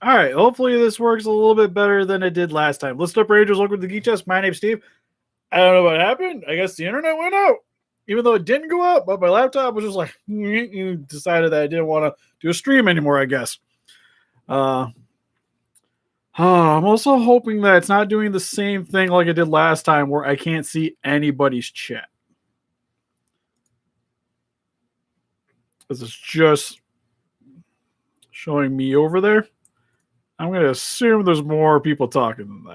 All right, hopefully this works a little bit better than it did last time. List up Rangers, welcome to the Geek Chest. My name's Steve. I don't know what happened. I guess the internet went out, even though it didn't go out. But my laptop was just like decided that I didn't want to do a stream anymore. I guess. I'm also hoping that it's not doing the same thing like it did last time, where I can't see anybody's chat. This is just showing me over there. I'm going to assume there's more people talking than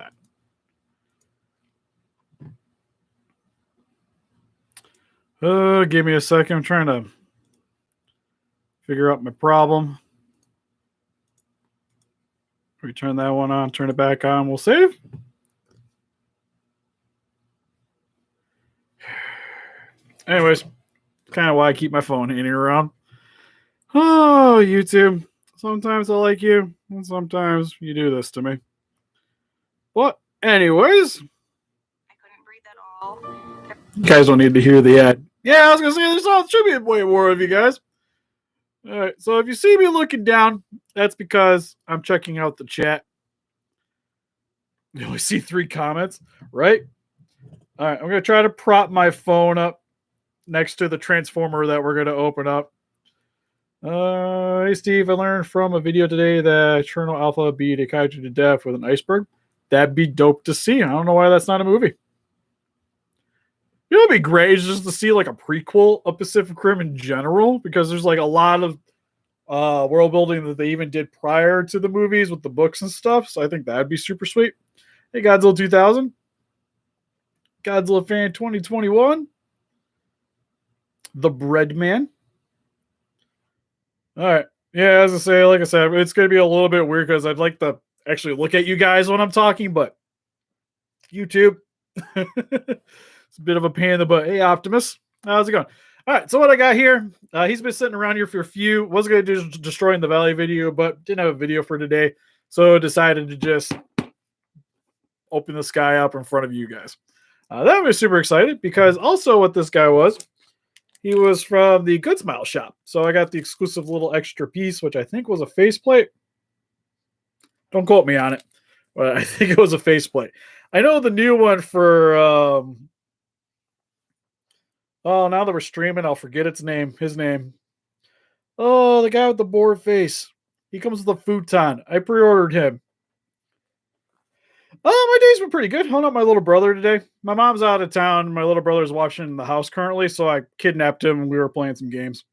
that. Give me a second. I'm trying to figure out my problem. We turn that one on, turn it back on. We'll save. Anyways, kind of why I keep my phone hanging around. Oh, YouTube. Sometimes I like you, and sometimes you do this to me. But, anyways. I couldn't breathe at all. You guys don't need to hear the ad. Yeah, I was going to say, there should be way more of you guys. All right, so if you see me looking down, that's because I'm checking out the chat. You only see 3 comments, right? All right, I'm going to try to prop my phone up next to the transformer that we're going to open up. Hey, Steve, I learned from a video today that Cherno Alpha beat a kaiju to death with an iceberg. That'd be dope to see. I don't know why that's not a movie. You know, it'd be great is just to see like a prequel of Pacific Rim in general, because there's like a lot of world building that they even did prior to the movies with the books and stuff. So I think that'd be super sweet. Hey, Godzilla 2000. Godzilla fan 2021. The Bread Man. All right. Yeah, as I say, like I said, it's going to be a little bit weird because I'd like to actually look at you guys when I'm talking, but YouTube. It's a bit of a pain in the butt. Hey, Optimus. How's it going? All right, so what I got here, he's been sitting around here for a few. Was going to do Destroying the Valley video, but didn't have a video for today. So decided to just open this guy up in front of you guys. That was super excited because also what this guy was, he was from the Good Smile shop. So I got the exclusive little extra piece, which I think was a faceplate. Don't quote me on it, but I think it was a faceplate. I know the new one for, oh, now that we're streaming, I'll forget his name. Oh, the guy with the bored face. He comes with a futon. I pre-ordered him. Oh, my day's been pretty good. Hung up my little brother today. My mom's out of town. My little brother's watching the house currently, so I kidnapped him and we were playing some games.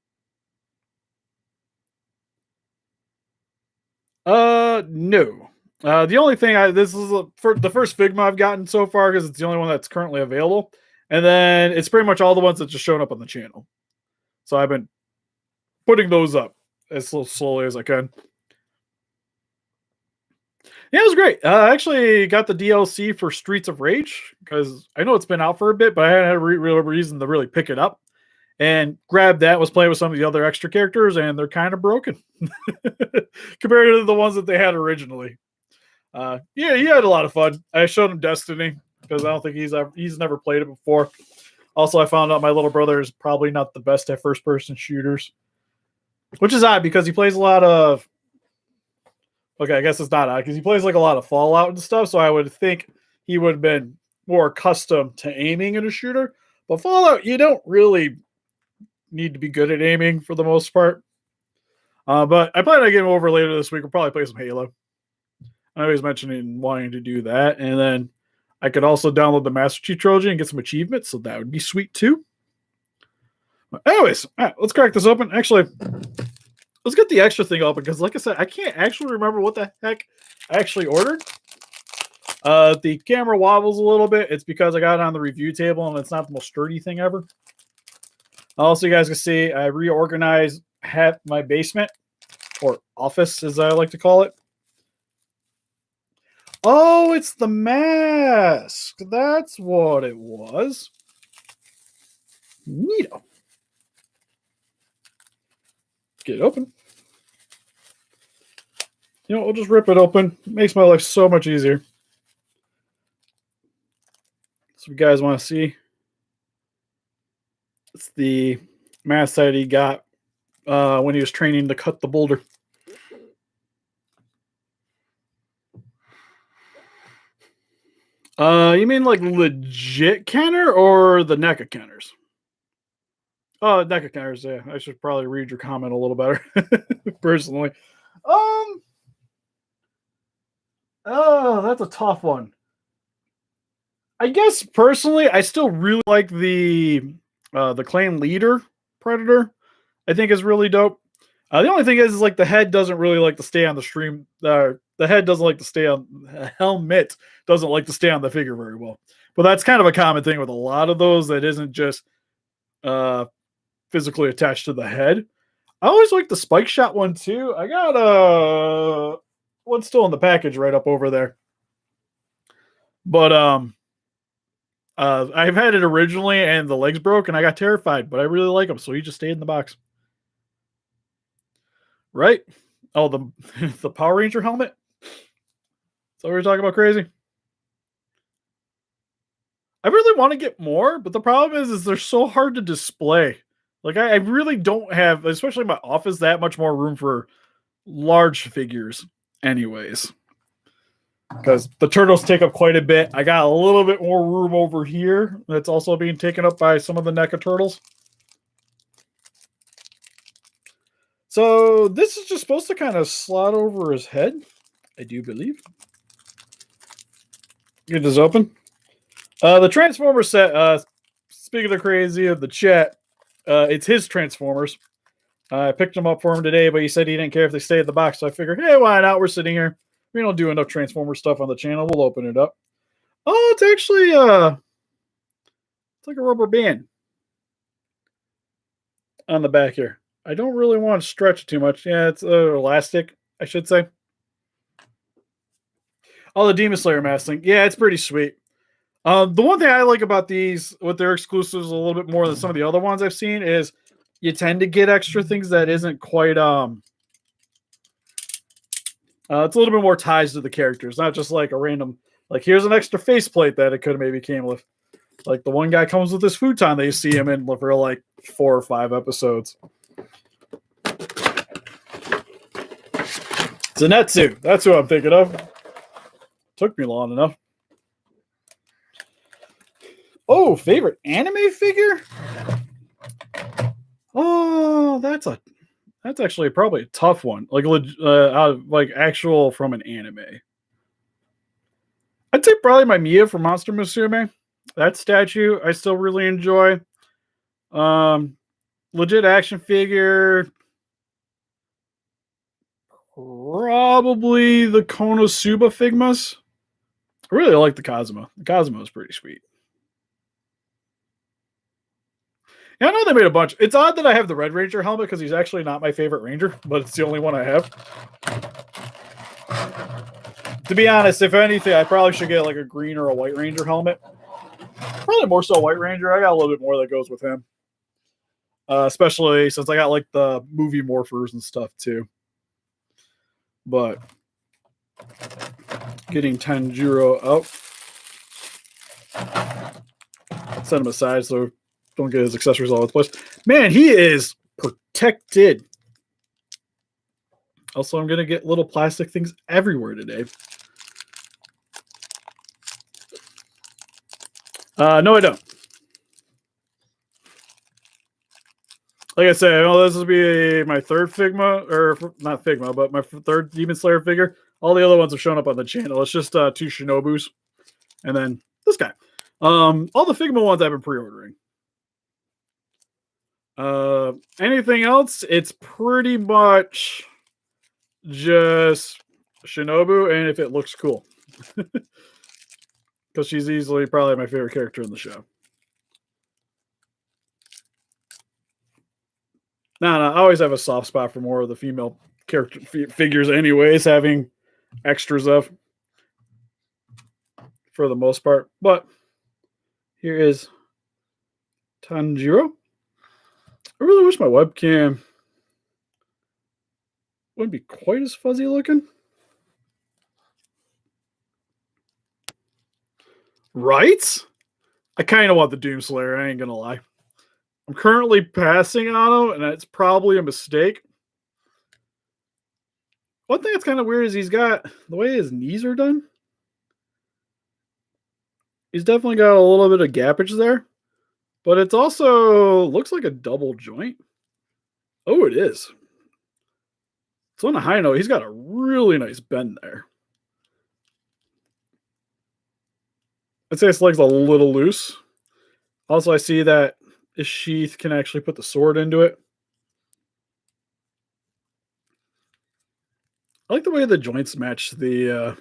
No. The only thing this is for the first Figma I've gotten so far because it's the only one that's currently available, and then it's pretty much all the ones that just showed up on the channel. So I've been putting those up as slowly as I can. Yeah, it was great. I actually got the DLC for Streets of Rage because I know it's been out for a bit, but I hadn't had a real reason to really pick it up. And grabbed that, was playing with some of the other extra characters, and they're kind of broken compared to the ones that they had originally. Yeah, he had a lot of fun. I showed him Destiny because I don't think he's never played it before. Also, I found out my little brother is probably not the best at first-person shooters, which is odd because he plays a lot of. Okay, I guess it's not odd because he plays like a lot of Fallout and stuff. So I would think he would have been more accustomed to aiming in a shooter. But Fallout, you don't really need to be good at aiming for the most part. But I plan on getting over later this week. We'll probably play some Halo. I know he's mentioning wanting to do that. And then I could also download the Master Chief Trilogy and get some achievements. So that would be sweet too. But anyways, all right, let's crack this open. Actually, let's get the extra thing open because, like I said, I can't actually remember what the heck I actually ordered. The camera wobbles a little bit. It's because I got it on the review table and it's not the most sturdy thing ever. Also, you guys can see I reorganized half my basement, or office as I like to call it. Oh, it's the mask. That's what it was. Neato. Get it open. You know, we'll just rip it open. It makes my life so much easier. So you guys want to see? It's the mask that he got when he was training to cut the boulder. You mean like legit Kenner or the NECA Kenners? Oh, NECA Kenners. Yeah, I should probably read your comment a little better, personally. Um. Oh, that's a tough one. I guess personally, I still really like the clan leader Predator. I think is really dope. The only thing is like the head doesn't really like to stay on the stream. The head doesn't like to stay on helmet doesn't like to stay on the figure very well. But that's kind of a common thing with a lot of those that isn't just uh, physically attached to the head. I always like the spike shot one too. I got one still in the package right up over there. But I've had it originally and the legs broke and I got terrified, but I really like him, so he just stayed in the box. Right? Oh, the the Power Ranger helmet? So we were talking about crazy. I really want to get more, but the problem is they're so hard to display. Like I really don't have, especially in my office, that much more room for large figures, anyways. Because the turtles take up quite a bit. I got a little bit more room over here that's also being taken up by some of the NECA turtles. So this is just supposed to kind of slot over his head, I do believe. Get this open. The Transformer set, speaking of crazy of the chat, it's his Transformers. I picked them up for him today, but he said he didn't care if they stay in the box. So I figured, hey, why not? We're sitting here. We don't do enough Transformer stuff on the channel. We'll open it up. Oh, it's actually it's like a rubber band on the back here. I don't really want to stretch it too much. Yeah, it's elastic, I should say. Oh, the Demon Slayer mask thing. Yeah, it's pretty sweet. The one thing I like about these, with their exclusives a little bit more than some of the other ones I've seen, is you tend to get extra things that isn't quite it's a little bit more ties to the characters, not just like a random, like here's an extra faceplate that it could have maybe came with. Like the one guy comes with this futon that you see him in for like 4 or 5 episodes. Zenitsu, that's who I'm thinking of. Took me long enough. Oh, favorite anime figure? Oh, that's actually probably a tough one. Like actual from an anime. I'd say probably my Mia from Monster Musume. That statue I still really enjoy. Legit action figure. Probably the Konosuba Figmas. I really like the Cosmo. The Cosmo is pretty sweet. Yeah, I know they made a bunch. It's odd that I have the Red Ranger helmet because he's actually not my favorite Ranger, but it's the only one I have. To be honest, if anything, I probably should get like a green or a White Ranger helmet. Probably more so White Ranger. I got a little bit more that goes with him. Especially since I got like the movie morphers and stuff too. But getting Tanjiro out. Set him aside so don't get his accessories all over the place. Man, he is protected. Also, I'm going to get little plastic things everywhere today. No, I don't. Like I said, I know this will be my third Figma, or not Figma, but my third Demon Slayer figure. All the other ones have shown up on the channel. It's just 2 Shinobus. And then this guy. All the Figma ones I've been pre-ordering. Anything else? It's pretty much just Shinobu, and if it looks cool. Because she's easily probably my favorite character in the show. No, I always have a soft spot for more of the female character figures anyways, having extras of, for the most part. But here is Tanjiro. I really wish my webcam wouldn't be quite as fuzzy looking. Right? I kind of want the Doomslayer, I ain't gonna lie. I'm currently passing on him, and it's probably a mistake. One thing that's kind of weird is he's got the way his knees are done. He's definitely got a little bit of gappage there, but it's also looks like a double joint. Oh, it is. So on a high note, he's got a really nice bend there. I'd say his leg's a little loose. Also, I see that his sheath can actually put the sword into it. I like the way the joints match the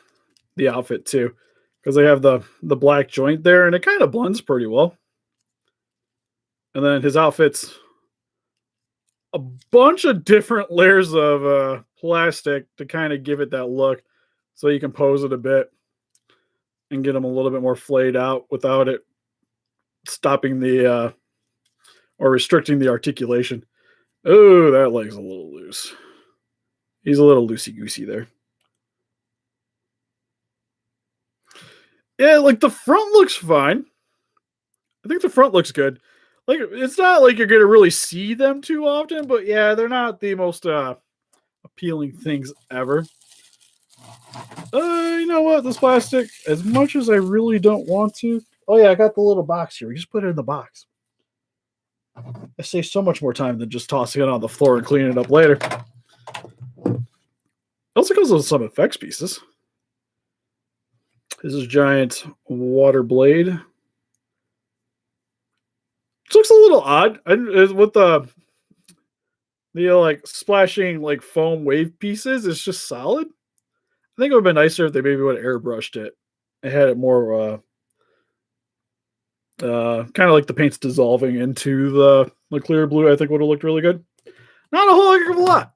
outfit too, because they have the black joint there, and it kind of blends pretty well. And then his outfit's a bunch of different layers of plastic to kind of give it that look, so you can pose it a bit and get him a little bit more flayed out without it stopping the or restricting the articulation. Oh, that leg's a little loose. He's a little loosey goosey there. Yeah, like the front looks fine. I think the front looks good. Like it's not like you're gonna really see them too often, but yeah, they're not the most appealing things ever. You know what? This plastic, as much as I really don't want to. Oh yeah, I got the little box here. We just put it in the box. I save so much more time than just tossing it on the floor and cleaning it up later. It also comes with some effects pieces. This is giant water blade. It looks a little odd with the like splashing like foam wave pieces. It's just solid. I think it would have been nicer if they maybe would have airbrushed it. It had it more kind of like the paint's dissolving into the clear blue. I think would have looked really good. Not a whole heck of a lot.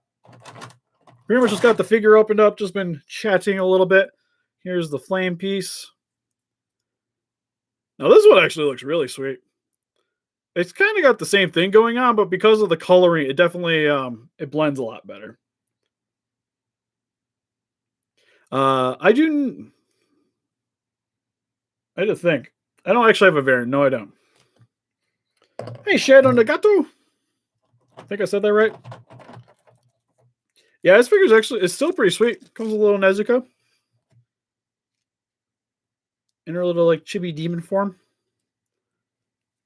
Pretty much just got the figure opened up, just been chatting a little bit. Here's the flame piece. Now this one actually looks really sweet. It's kind of got the same thing going on, but because of the coloring, it definitely it blends a lot better. I do. I had to think. I don't actually have a variant. No, I don't. Hey, Shadow Nagato. I think I said that right. Yeah, this figure's actually it's still pretty sweet. Comes with a little Nezuko in her little like chibi demon form.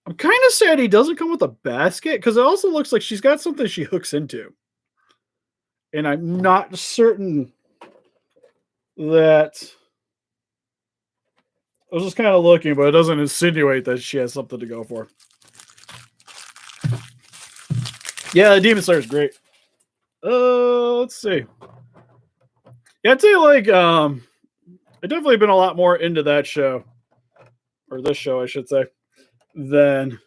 I'm kind of sad he doesn't come with a basket because it also looks like she's got something she hooks into, and I'm not certain that. I was just kind of looking, but it doesn't insinuate that she has something to go for. Yeah, the Demon Slayer is great. Let's see. Yeah, I'd say like I've definitely been a lot more into that show, or this show, I should say, than.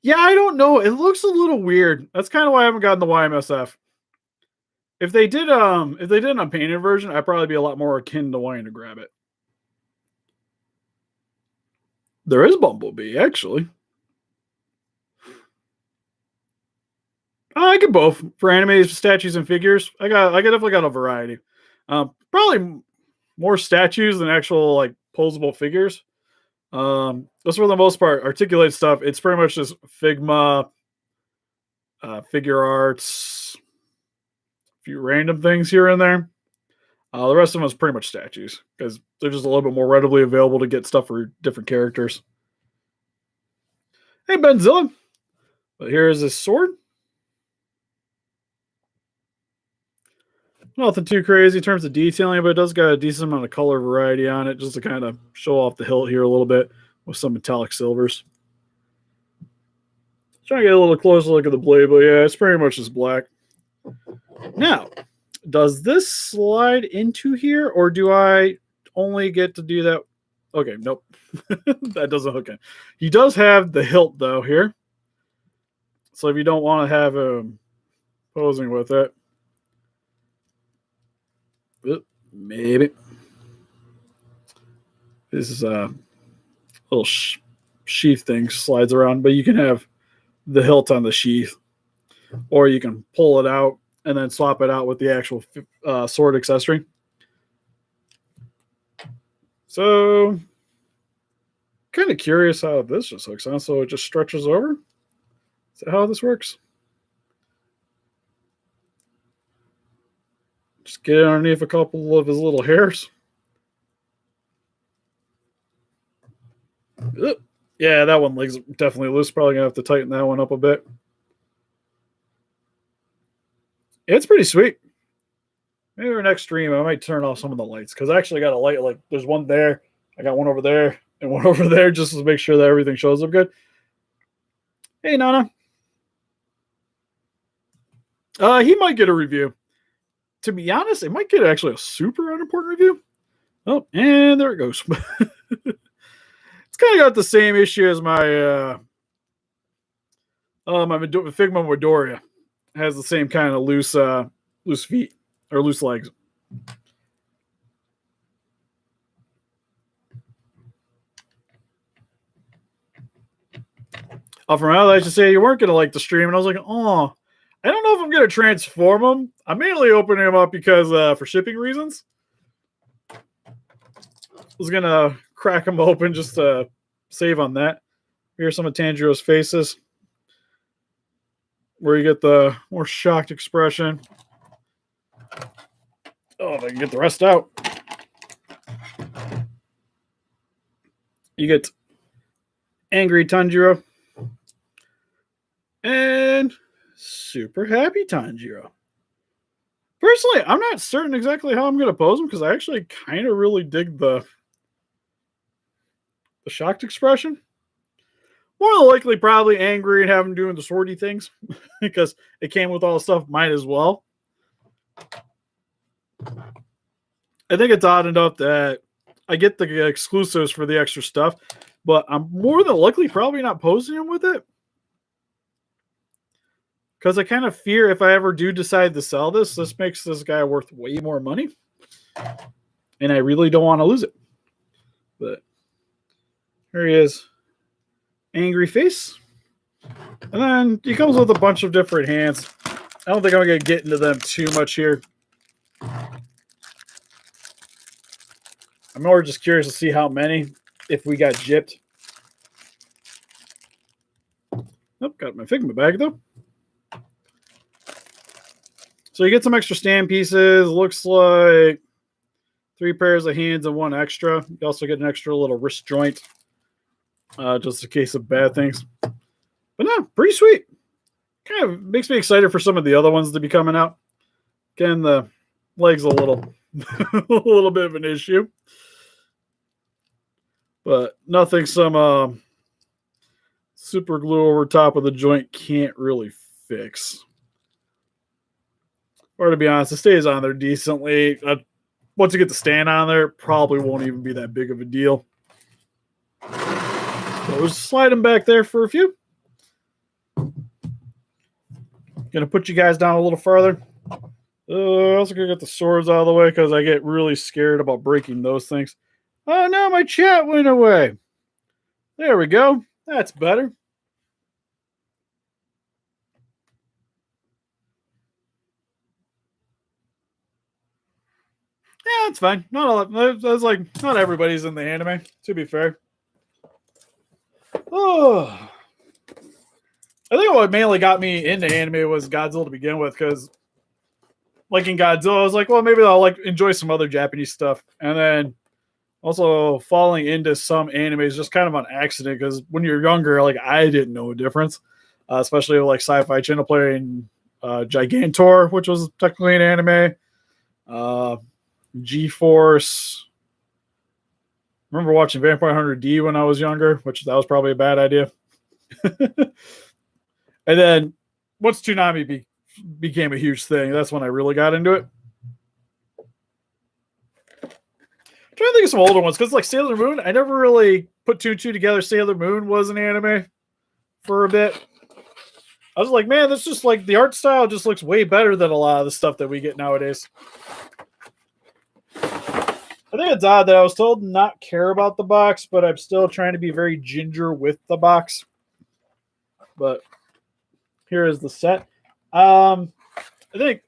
Yeah, I don't know. It looks a little weird. That's kind of why I haven't gotten the YMSF. If they did an unpainted version, I'd probably be a lot more akin to wanting to grab it. There is Bumblebee, actually. I get both for anime statues and figures. I definitely got a variety. Probably more statues than actual like posable figures. Just for the most part, articulated stuff. It's pretty much just Figma, figure arts, a few random things here and there. The rest of them is pretty much statues because they're just a little bit more readily available to get stuff for different characters. Hey, Benzilla. But here is his sword. Nothing too crazy in terms of detailing, but it does got a decent amount of color variety on it just to kind of show off the hilt here a little bit with some metallic silvers. Trying to get a little closer look at the blade, but yeah, it's pretty much just black. Now, does this slide into here, or do I only get to do that? Okay, nope. That doesn't hook in. He does have the hilt, though, here. So if you don't want to have him posing with it, maybe. This is a little sheath thing slides around, but you can have the hilt on the sheath, or you can pull it out and then swap it out with the actual sword accessory. So, kind of curious how this just hooks on. So it just stretches over. Is that how this works? Just get it underneath a couple of his little hairs. Yeah, that one leg's definitely loose. Probably gonna have to tighten that one up a bit. It's pretty sweet. Maybe our next stream, I might turn off some of the lights because I actually got a light. Like, there's one there. I got one over there and one over there just to make sure that everything shows up good. Hey, Nana. He might get a review. To be honest, it might get actually a super unimportant review. Oh, and there it goes. It's kind of got the same issue as my my Figma Midoriya. Has the same kind of loose feet or loose legs. From out, I should say you weren't gonna like the stream, and I was like, oh, I don't know if I'm gonna transform them. I'm mainly opening them up because for shipping reasons. I was gonna crack them open just to save on that. Here's some of Tanjiro's faces, where you get the more shocked expression. Oh, if I can get the rest out. You get angry Tanjiro and super happy Tanjiro. Personally, I'm not certain exactly how I'm going to pose him because I actually kind of really dig the shocked expression. More than likely, probably angry and have him doing the swordy things because it came with all the stuff. Might as well. I think it's odd enough that I get the exclusives for the extra stuff, but I'm more than likely probably not posing him with it. Because I kind of fear if I ever do decide to sell this, this makes this guy worth way more money. And I really don't want to lose it. But here he is. Angry face. And then he comes with a bunch of different hands. I don't think I'm going to get into them too much here. I'm more just curious to see how many, if we got gypped. Nope, got my Figma bag though. So you get some extra stand pieces. Looks like 3 pairs of hands and 1 extra. You also get an extra little wrist joint, just in case of bad things. But no, pretty sweet. Kind of makes me excited for some of the other ones to be coming out. Again, the leg's a little, a little bit of an issue, but nothing some super glue over top of the joint can't really fix. Or to be honest, it stays on there decently. Once you get the stand on there, it probably won't even be that big of a deal. So we'll slide them back there for a few. Gonna put you guys down a little further. Also gonna get the swords out of the way because I get really scared about breaking those things. Oh no, my chat went away. There we go. That's better. Yeah, it's fine. Not all. That's like not everybody's in the anime. To be fair. Oh, I think what mainly got me into anime was Godzilla to begin with, because like in Godzilla, I was like, well, maybe I'll like enjoy some other Japanese stuff, and then also falling into some animes just kind of on accident, because when you're younger, like I didn't know a difference, especially with, like Sci-Fi Channel playing Gigantor, which was technically an anime. G-Force. I remember watching Vampire Hunter D when I was younger, which that was probably a bad idea. And then once Toonami became a huge thing, that's when I really got into it. I'm trying to think of some older ones, because like Sailor Moon, I never really put 2 and 2 together. Sailor Moon was an anime for a bit. I was like, man, this just like the art style just looks way better than a lot of the stuff that we get nowadays. I think it's odd that I was told not care about the box, but I'm still trying to be very ginger with the box. But here is the set. I think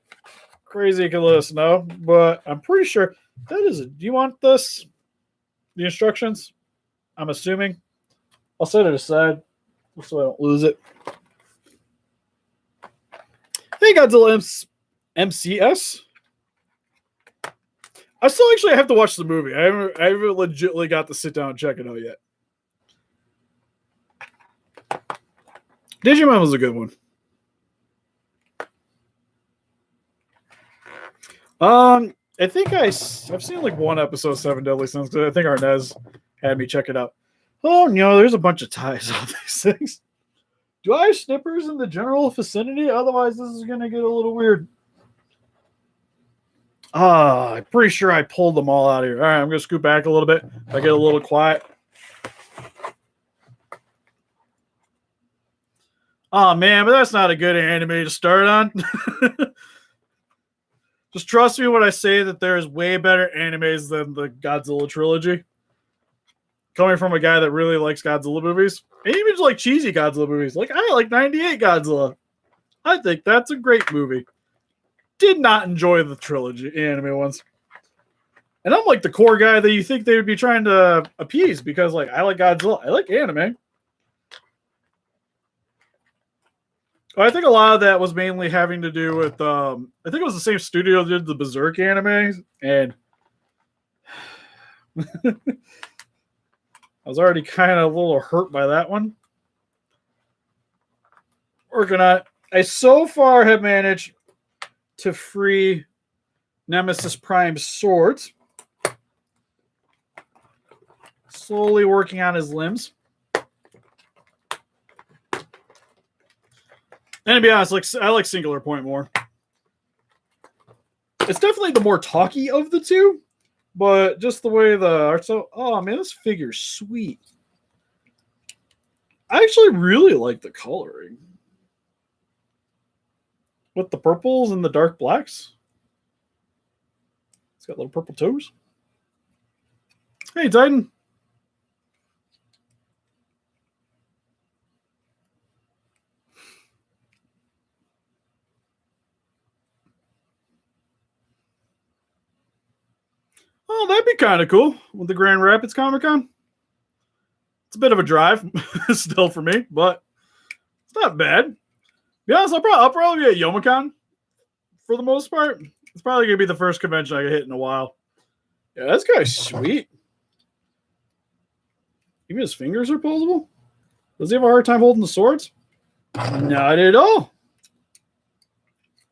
Crazy can let us know, but I'm pretty sure that is it. Do you want this? The instructions? I'm assuming. I'll set it aside so I don't lose it. Hey, Godzilla MCS. I still actually have to watch the movie. I haven't legitimately got to sit down and check it out yet. Digimon was a good one. I think I've seen like one episode of Seven Deadly Sins because I think Arnez had me check it out. Oh no, there's a bunch of ties on these things. Do I have snippers in the general vicinity? Otherwise, this is gonna get a little weird. I'm pretty sure I pulled them all out of here. All right, I'm gonna scoot back a little bit. I get a little quiet. Oh man, but that's not a good anime to start on. Just trust me when I say that there's way better animes than the Godzilla trilogy. Coming from a guy that really likes Godzilla movies, and even like cheesy Godzilla movies. Like I like 98 Godzilla. I think that's a great movie. Did not enjoy the trilogy anime ones. And I'm like the core guy that you think they would be trying to appease because like I like Godzilla. I like anime. I think a lot of that was mainly having to do with I think it was the same studio that did the Berserk anime, and I was already kind of a little hurt by that one. Working on it. I so far have managed to free Nemesis Prime's swords. Slowly working on his limbs. And to be honest, I like Singular Point more. It's definitely the more talky of the two, but just the way the art. So, oh man, this figure's sweet. I actually really like the coloring with the purples and the dark blacks. It's got little purple toes. Hey, Titan. Oh, that'd be kind of cool with the Grand Rapids Comic Con. It's a bit of a drive still for me, but it's not bad. To be honest, I'll probably be at Youmacon for the most part. It's probably going to be the first convention I get hit in a while. Yeah, this guy's sweet. Even his fingers are posable? Does he have a hard time holding the swords? Not at all.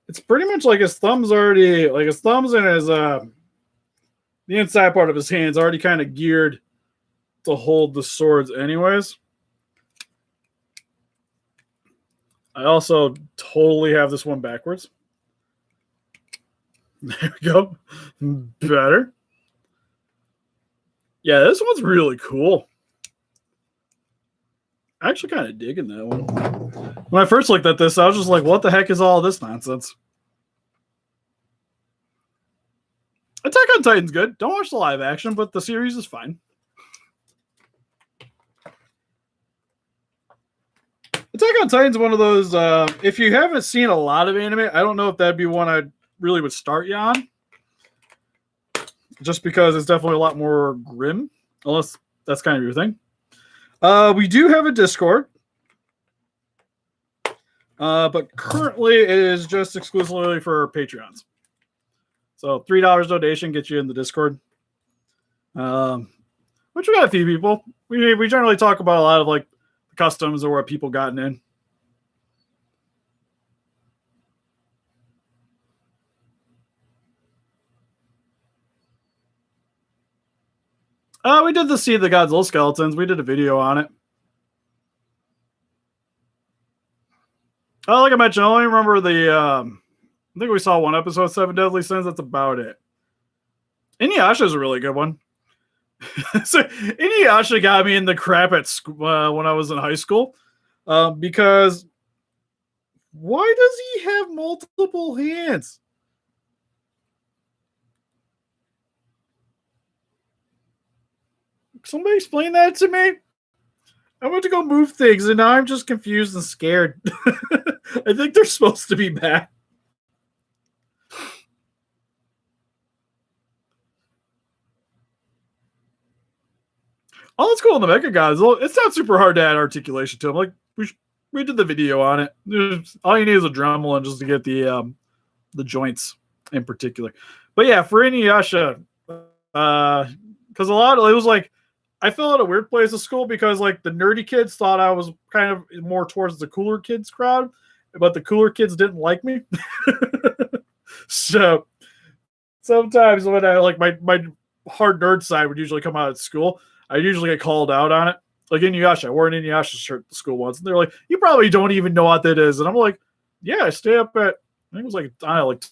It's pretty much like his thumbs already, like his thumbs and his the inside part of his hands already kind of geared to hold the swords anyways. I also totally have this one backwards. There we go. Better. Yeah, this one's really cool. I'm actually kind of digging that one. When I first looked at this, I was just like, what the heck is all this nonsense? Attack on Titan's good. Don't watch the live action, but the series is fine. Attack on Titan's one of those, if you haven't seen a lot of anime, I don't know if that'd be one I really would start you on. Just because it's definitely a lot more grim, unless that's kind of your thing. We do have a Discord. But currently it is just exclusively for Patreons. So $3 donation gets you in the Discord. Which we got a few people. We generally talk about a lot of like customs or what people gotten in. We did see the Godzilla skeletons. We did a video on it. Like I mentioned, I only remember I think we saw one episode of Seven Deadly Sins. That's about it. Inuyasha is a really good one. So Inuyasha got me in the crap at school when I was in high school. Because why does he have multiple hands? Somebody explain that to me. I went to go move things, and now I'm just confused and scared. I think they're supposed to be back. Oh, let's go on the Mecha Gods. It's not super hard to add articulation to them. Like we did the video on it. All you need is a Dremel just to get the joints in particular. But yeah, for Inuyasha, because it was like I felt at a weird place at school because like the nerdy kids thought I was kind of more towards the cooler kids crowd, but the cooler kids didn't like me. So sometimes when I like my hard nerd side would usually come out at school, I usually get called out on it. Like Inuyasha, I wore an Inuyasha shirt at the school once, and they're like, "You probably don't even know what that is," and I'm like, "Yeah, I stay up at I think it was like I don't know, like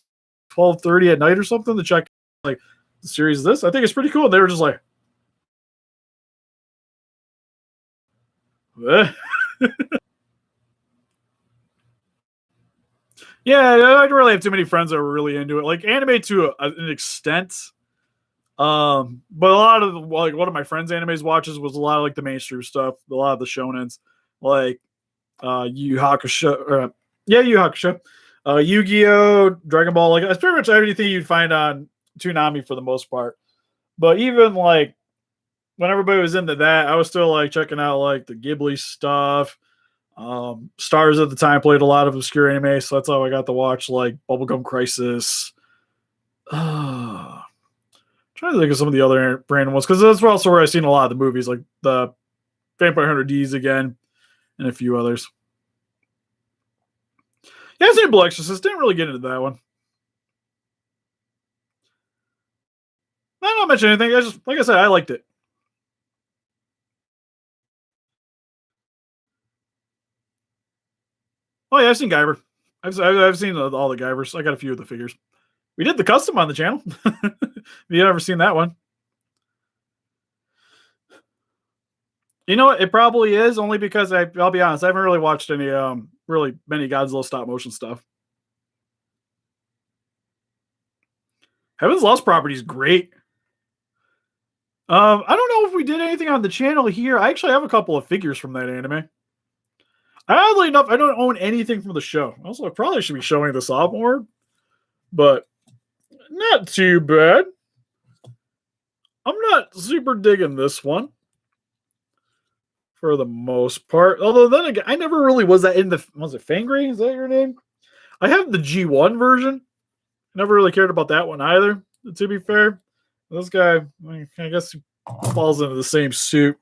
12:30 at night or something to check like the series of this. I think it's pretty cool." And they were just like, eh. Yeah, I don't really have too many friends that were really into it. Like anime to an extent. But a lot of like one of my friends' animes watches was a lot of like the mainstream stuff, a lot of the shonens, like Yu Yu Hakusho, or yeah, Yu Yu Hakusho, Yu-Gi-Oh, Dragon Ball, like that's pretty much everything you'd find on Toonami for the most part. But even like when everybody was into that, I was still like checking out like the Ghibli stuff. Stars at the time played a lot of obscure anime, so that's how I got to watch like Bubblegum Crisis. Trying to think of some of the other random ones because that's also where I've seen a lot of the movies, like the Vampire Hunter D's again, and a few others. Yeah, I've seen Blue Exorcist. Didn't really get into that one. I don't mention anything. I just, like I said, I liked it. Oh yeah, I've seen Guyver. I've seen all the Guyvers. I got a few of the figures. We did the custom on the channel. You ever seen that one? You know what? It probably is only because I'll be honest, I haven't really watched any really many Godzilla stop motion stuff. Heaven's Lost property is great. I don't know if we did anything on the channel here. I actually have a couple of figures from that anime. Oddly enough, I don't own anything from the show. Also, I probably should be showing this off more, but not too bad. I'm not super digging this one for the most part. Although then again, I never really was that in the was it Fangry? Is that your name? I have the G1 version. Never really cared about that one either. To be fair, this guy, I guess, he falls into the same suit.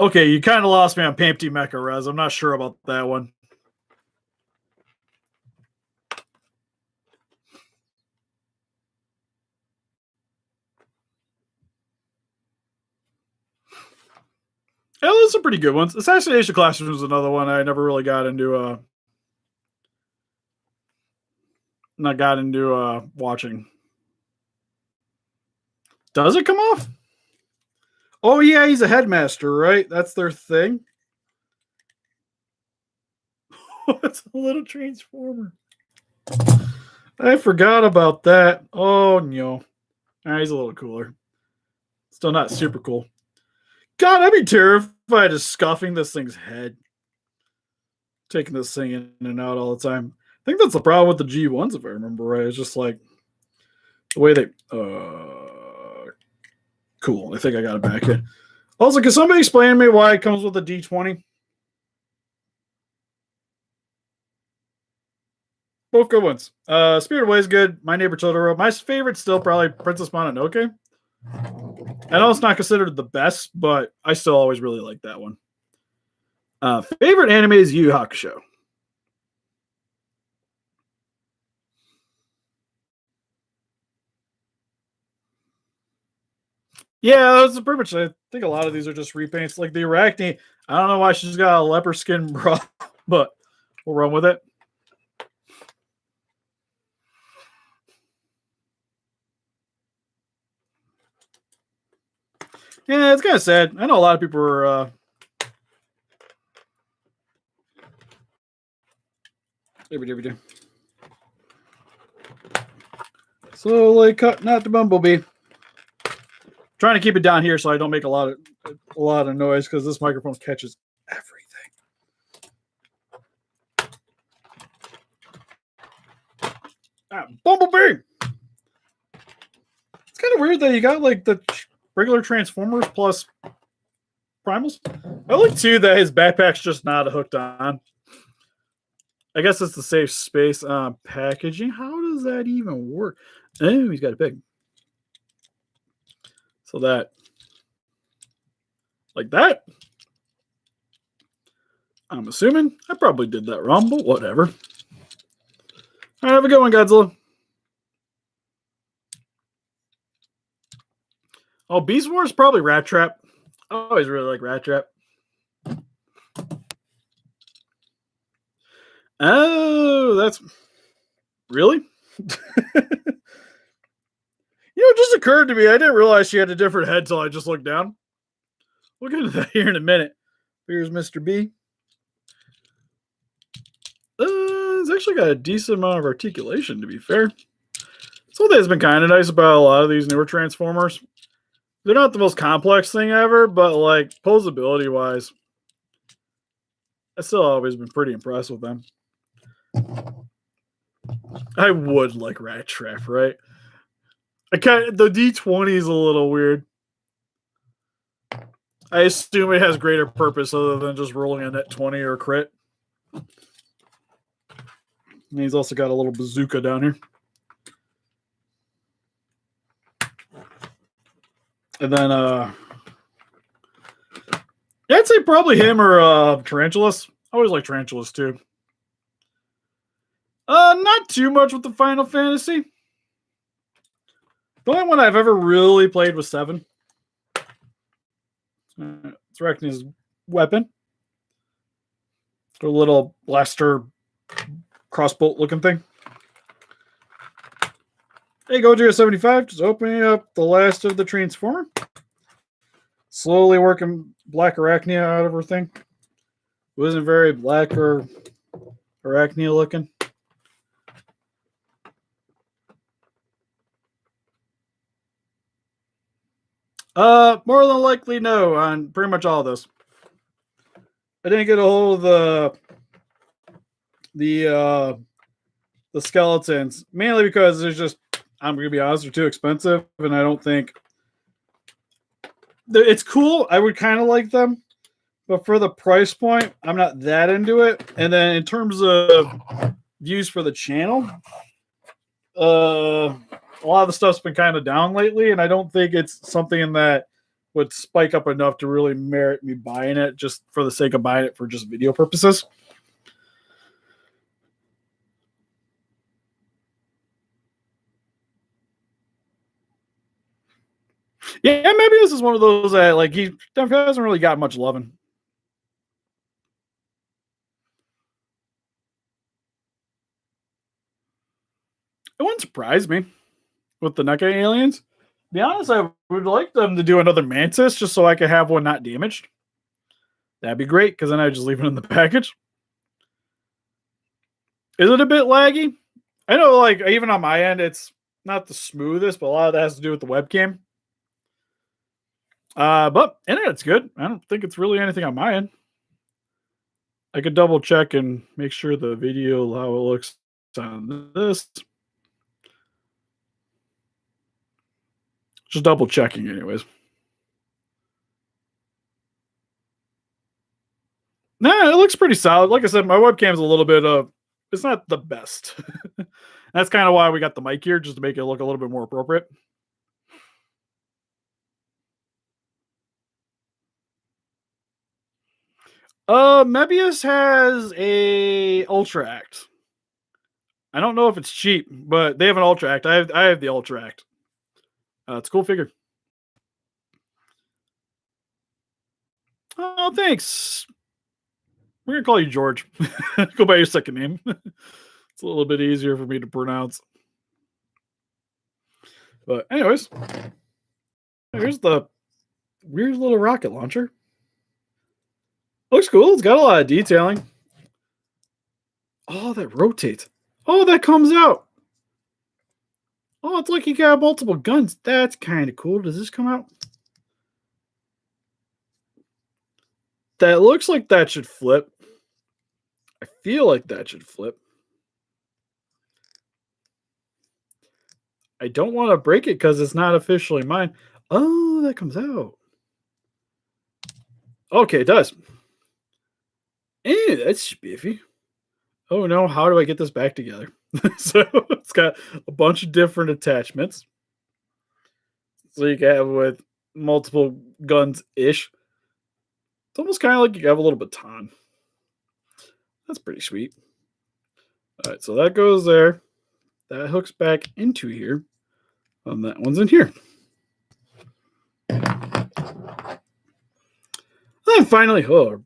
Okay, you kind of lost me on Pampty Mecha Res. I'm not sure about that one. Yeah, those are some pretty good ones. Assassination Classroom was another one I never really got into. Not got into watching. Does it come off? Oh yeah, he's a headmaster, right? That's their thing. It's a little transformer. I forgot about that. Oh no. He's a little cooler. Still not super cool. God, I'd be terrified of scuffing this thing's head. Taking this thing in and out all the time. I think that's the problem with the G1s, if I remember right. It's just like the way they cool. I think I got it back here. Also, can somebody explain to me why it comes with a D20? Both good ones. Spirit Away is good. My Neighbor Totoro. My favorite still probably Princess Mononoke. I know it's not considered the best, but I still always really like that one. Favorite anime is Yu Yu Hakusho. Yeah, that's pretty much. I think a lot of these are just repaints. Like the Arachne, I don't know why she's got a leopard skin bra, but we'll run with it. Yeah, it's kind of sad. I know a lot of people are. Slowly cutting out the bumblebee. Trying to keep it down here so I don't make a lot of noise because this microphone catches everything. Bumblebee. It's kind of weird that you got like the regular Transformers plus Primals. I like too that his backpack's just not hooked on. I guess it's the safe space packaging. How does that even work? Oh, he's got a pig. So that, like that. I'm assuming I probably did that wrong, but whatever. All right, have a good one, Godzilla. Oh, Beast Wars probably Rat Trap. I always really like Rat Trap. Oh, that's really. It just occurred to me. I didn't realize she had a different head till I just looked down. We'll get into that here in a minute. Here's Mr. B. It's actually got a decent amount of articulation, to be fair. Something that's been kind of nice about a lot of these newer Transformers. They're not the most complex thing ever, but like posability wise, I've still always been pretty impressed with them. I would like Rat Trap, right? The D20 is a little weird. I assume it has greater purpose other than just rolling a net 20 or a crit. And he's also got a little bazooka down here. And then I'd say probably him or Tarantulas. I always like Tarantulas too. Not too much with the Final Fantasy. The only one I've ever really played was 7. It's Arachne's weapon. A little blaster crossbow looking thing. Hey, Gojira 75, just opening up the last of the Transformer. Slowly working Black Arachnia out of her thing. It wasn't very black or Arachnia looking. More than likely no on pretty much all of this. I didn't get a hold of the skeletons, mainly because there's just, I'm gonna be honest, they're too expensive, and I don't think it's cool. I would kind of like them, but for the price point, I'm not that into it. And then in terms of views for the channel, a lot of the stuff's been kind of down lately, and I don't think it's something that would spike up enough to really merit me buying it just for the sake of buying it for just video purposes. Yeah, maybe this is one of those that like he hasn't really got much loving. It wouldn't surprise me with the NECA aliens. To be honest, I would like them to do another Mantis just so I could have one not damaged. That'd be great, because then I just leave it in the package. Is it a bit laggy? I know, like, even on my end, it's not the smoothest, but a lot of that has to do with the webcam. But internet's good. I don't think it's really anything on my end. I could double check and make sure the video, how it looks on this. Just double checking anyways. Nah, it looks pretty solid. Like I said, my webcam's a little bit it's not the best. That's kind of why we got the mic here, just to make it look a little bit more appropriate. Mebius has a Ultra Act. I don't know if it's cheap, but they have an Ultra Act. I have the Ultra Act. It's a cool figure. Oh, thanks. We're gonna call you George. Go by your second name. It's a little bit easier for me to pronounce. But anyways, here's the weird little rocket launcher. Looks cool. It's got a lot of detailing. Oh, that rotates. Oh, that comes out. Oh, it's like you got multiple guns. That's kind of cool. Does this come out? That looks like that should flip. I feel like that should flip. I don't want to break it because it's not officially mine. Oh, that comes out. Okay, it does. That's spiffy. oh no, how do I get this back together? So it's got a bunch of different attachments. So you can have with multiple guns ish. It's almost kind of like you have a little baton. That's pretty sweet. All right, so that goes there. That hooks back into here. That one's in here. And then finally, oh,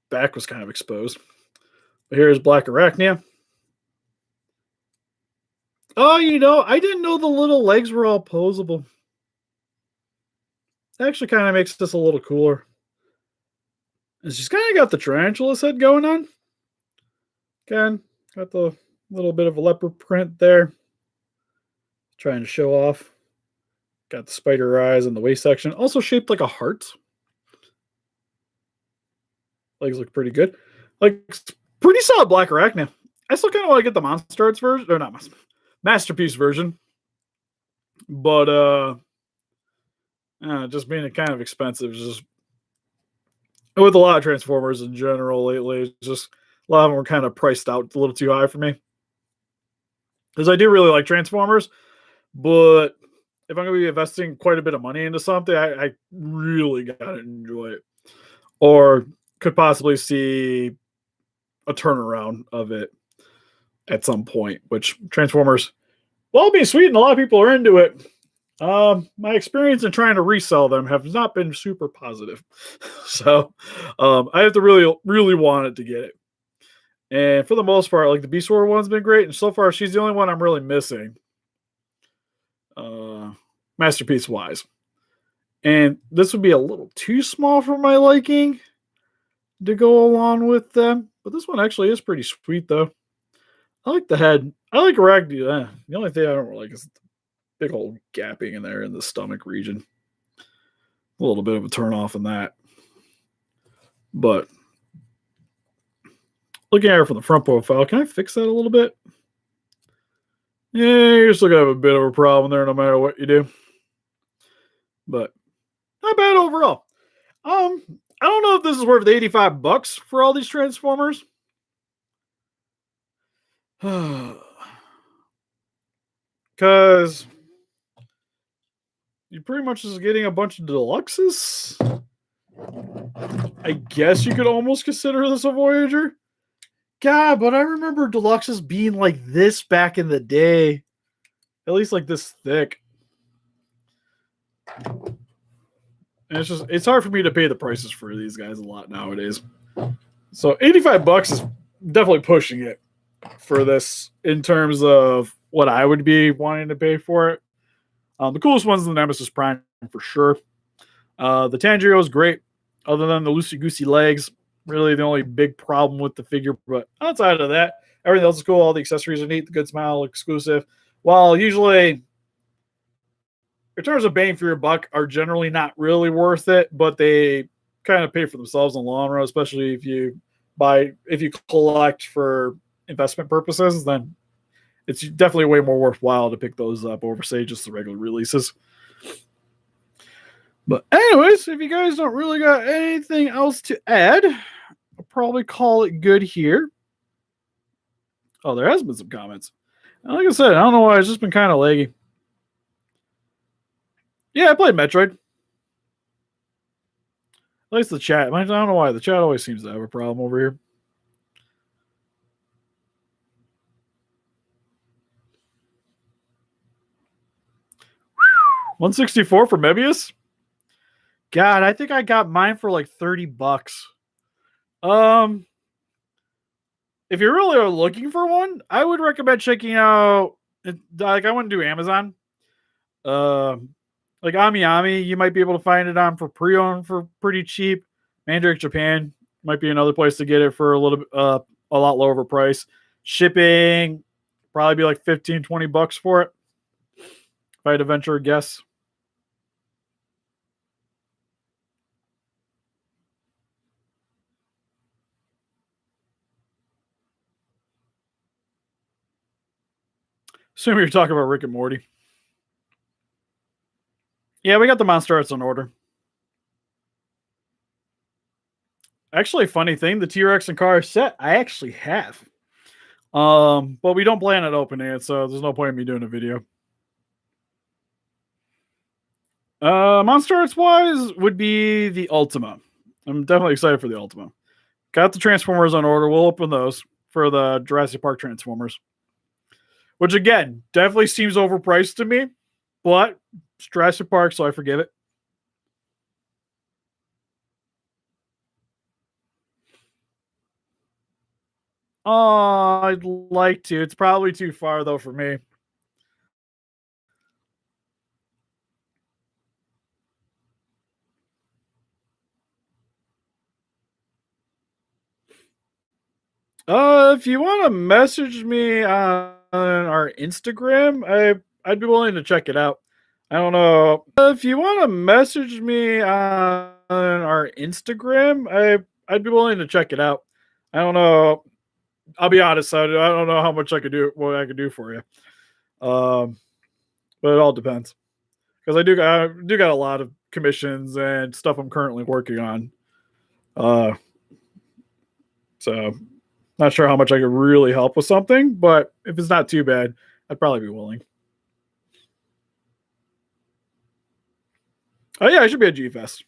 back was kind of exposed. But here's Black Arachnia. Oh, I didn't know the little legs were all posable. That actually kind of makes this a little cooler. And she's kind of got the tarantula's head going on. Again, got the little bit of a leopard print there. Trying to show off. Got the spider eyes in the waist section. Also shaped like a heart. Legs look pretty good. Like, pretty solid Black Arachnia. I still kind of want to get the Monster Arts version. Or not Masterpiece version. But, just being kind of expensive. Just with a lot of Transformers in general lately, it's just a lot of them were kind of priced out a little too high for me. Because I do really like Transformers, but if I'm going to be investing quite a bit of money into something, I really got to enjoy it. Or could possibly see a turnaround of it at some point, which Transformers, well, being sweet and a lot of people are into it. My experience in trying to resell them have not been super positive. So I have to really, really want it to get it. And for the most part, like the Beast War one's been great. And so far, she's the only one I'm really missing. Masterpiece wise. And this would be a little too small for my liking to go along with them. But this one actually is pretty sweet, though. I like the head. I like Arachnia. The only thing I don't like is the big old gapping in there in the stomach region. A little bit of a turn off in that. But looking at her from the front profile, can I fix that a little bit? Yeah, you're still gonna have a bit of a problem there no matter what you do. But not bad overall. I don't know if this is worth the $85 for all these Transformers. Because you're pretty much just getting a bunch of deluxes. I guess you could almost consider this a Voyager. God, but I remember deluxes being like this back in the day. At least like this thick. And it's hard for me to pay the prices for these guys a lot nowadays. So $85 is definitely pushing it for this in terms of what I would be wanting to pay for it. The coolest one's the Nemesis Prime for sure. The Tanjiro is great, other than the loosey-goosey legs. Really the only big problem with the figure. But outside of that, everything else is cool. All the accessories are neat. The Good Smile exclusive. While usually in terms of bang for your buck are generally not really worth it, but they kind of pay for themselves in the long run, especially if you collect for investment purposes, then it's definitely way more worthwhile to pick those up over, say, just the regular releases. But anyways, if you guys don't really got anything else to add, I'll probably call it good here. Oh, there has been some comments. And like I said, I don't know why. It's just been kind of laggy. Yeah, I played Metroid. At least the chat. I don't know why. The chat always seems to have a problem over here. $164 for Mebius? God, I think I got mine for like $30. If you really are looking for one, I would recommend checking out. Like I wouldn't do Amazon. Like Ami Ami, you might be able to find it on for pre-owned for pretty cheap. Mandrake Japan might be another place to get it for a little bit, a lot lower of a price. Shipping probably be like $15-20 for it. If I had to venture a guess. Assuming you're talking about Rick and Morty. Yeah, we got the Monster Arts on order. Actually, funny thing, the T-Rex and car set I actually have. But we don't plan on opening it, so there's no point in me doing a video. Monster Arts wise would be the Ultima. I'm definitely excited for the Ultima. Got the Transformers on order. We'll open those for the Jurassic Park Transformers. Which again, definitely seems overpriced to me, but it's Jurassic Park, so I forgive it. Oh, I'd like to. It's probably too far though for me. If you want to message me on our Instagram, I'd be willing to check it out. I don't know. If you want to message me on our Instagram, I'd be willing to check it out. I don't know. I'll be honest. I don't know how much I could do. What I could do for you. But it all depends because I do got a lot of commissions and stuff I'm currently working on. So not sure how much I could really help with something, but if it's not too bad, I'd probably be willing. Oh yeah, I should be at G Fest.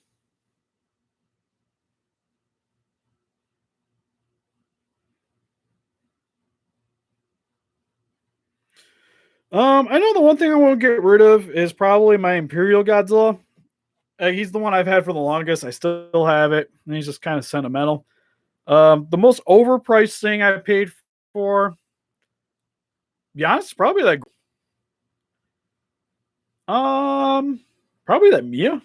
I know the one thing I want to get rid of is probably my Imperial Godzilla. He's the one I've had for the longest. I still have it, and he's just kind of sentimental. The most overpriced thing I paid for, to be honest, probably probably that Mia.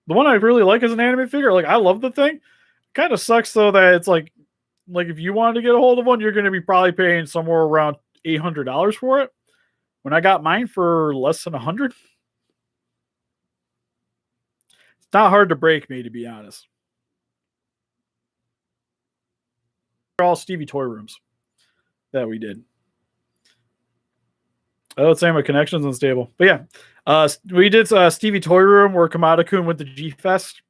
The one I really like as an anime figure. Like I love the thing. Kind of sucks though that it's like if you wanted to get a hold of one, you're going to be probably paying somewhere around $800 for it. When I got mine for less than 100, it's not hard to break me, to be honest. They're all Stevie toy rooms that we did. I would say my connection's unstable, but yeah, we did Stevie toy room where Kamada-kun went to G Fest.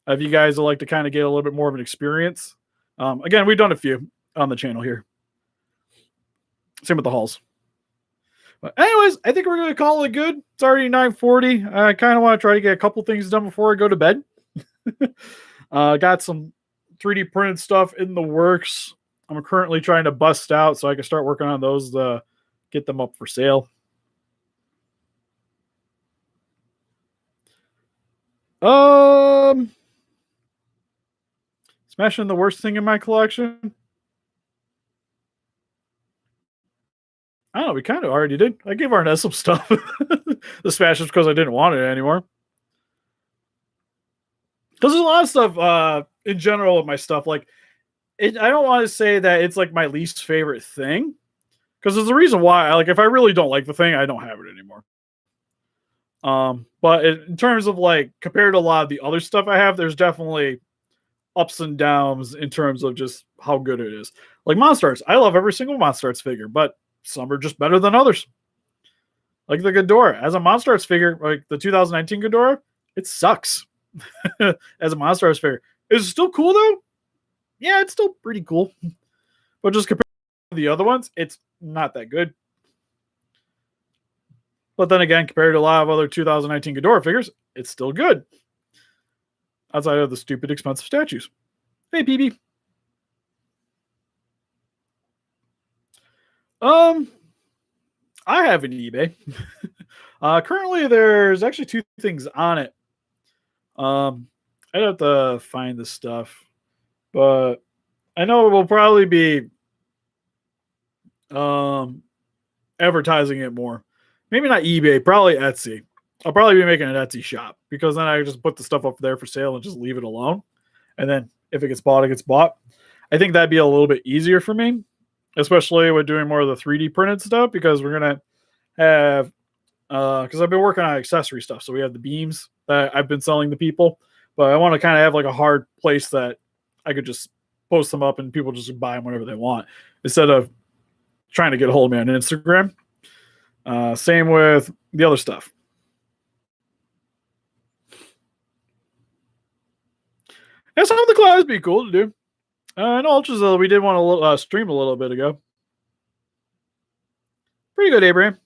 If you guys would like to kind of get a little bit more of an experience, again, we've done a few on the channel here. Same with the halls. But anyways, I think we're going to call it good. It's already 9:40. I kind of want to try to get a couple things done before I go to bed. Got some 3D printed stuff in the works. I'm currently trying to bust out so I can start working on those to get them up for sale. Smashing the worst thing in my collection. I don't know. We kind of already did. I gave Arnett some stuff. The smashes because I didn't want it anymore. Because there's a lot of stuff in general with my stuff. Like, I don't want to say that it's like my least favorite thing. Because there's a reason why. Like, if I really don't like the thing, I don't have it anymore. But in terms of like compared to a lot of the other stuff I have, there's definitely ups and downs in terms of just how good it is. Like Monster Arts, I love every single Monster Arts figure, but some are just better than others. Like the Ghidorah, as a Monster Arts figure, like the 2019 Ghidorah, it sucks as a Monster Arts figure. Is it still cool though? Yeah, it's still pretty cool. But just compared to the other ones, it's not that good. But then again, compared to a lot of other 2019 Ghidorah figures, it's still good. Outside of the stupid expensive statues. Hey, PB. I have an eBay. Currently, there's actually two things on it. I'd have to find the stuff, but I know it will probably be advertising it more. Maybe not eBay, probably Etsy. I'll probably be making an Etsy shop because then I just put the stuff up there for sale and just leave it alone. And then if it gets bought, it gets bought. I think that'd be a little bit easier for me, especially with doing more of the 3D printed stuff because we're going to have, because I've been working on accessory stuff. So we have the beams that I've been selling to people, but I want to kind of have like a hard place that I could just post them up and people just buy them whenever they want instead of trying to get a hold of me on Instagram. Same with the other stuff. And some of the clouds be cool to do. And ultras, we did want to stream a little bit ago. Pretty good, Abraham.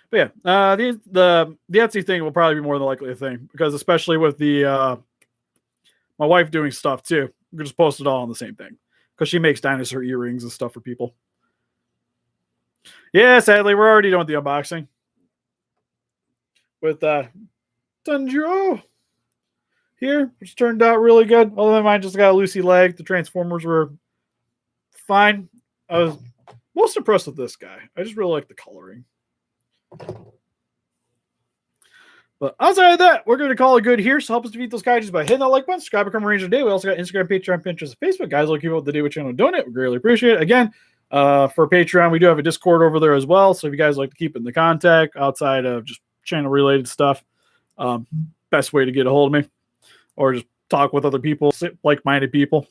But yeah, the Etsy thing will probably be more than likely a thing, because especially with the my wife doing stuff too, we just post it all on the same thing, because she makes dinosaur earrings and stuff for people. Yeah, sadly, we're already doing the unboxing with Tanjiro here, which turned out really good. Other than mine just got a loosey leg. The Transformers were fine. I was most impressed with this guy. I just really like the coloring. But outside of that, we're going to call it good here. So help us defeat those kaijus by hitting that like button, subscribe, become a Ranger today. We also got Instagram, Patreon, Pinterest, Facebook. Guys, look, keep up with the day with channel doing it. We greatly appreciate it. Again, for Patreon, we do have a Discord over there as well. So if you guys like to keep in the contact outside of just channel related stuff, best way to get a hold of me, or just talk with other people, like-minded people.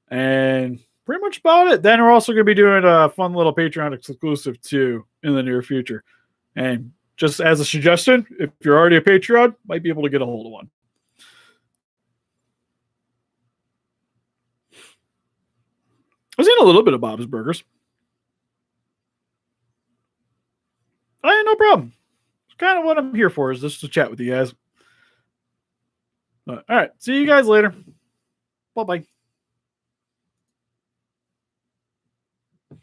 And pretty much about it. Then we're also going to be doing a fun little Patreon exclusive too in the near future. And just as a suggestion, if you're already a Patreon, might be able to get a hold of one. I was eating a little bit of Bob's Burgers. No problem. It's kind of what I'm here for, is just to chat with you guys. All right. See you guys later. Bye-bye.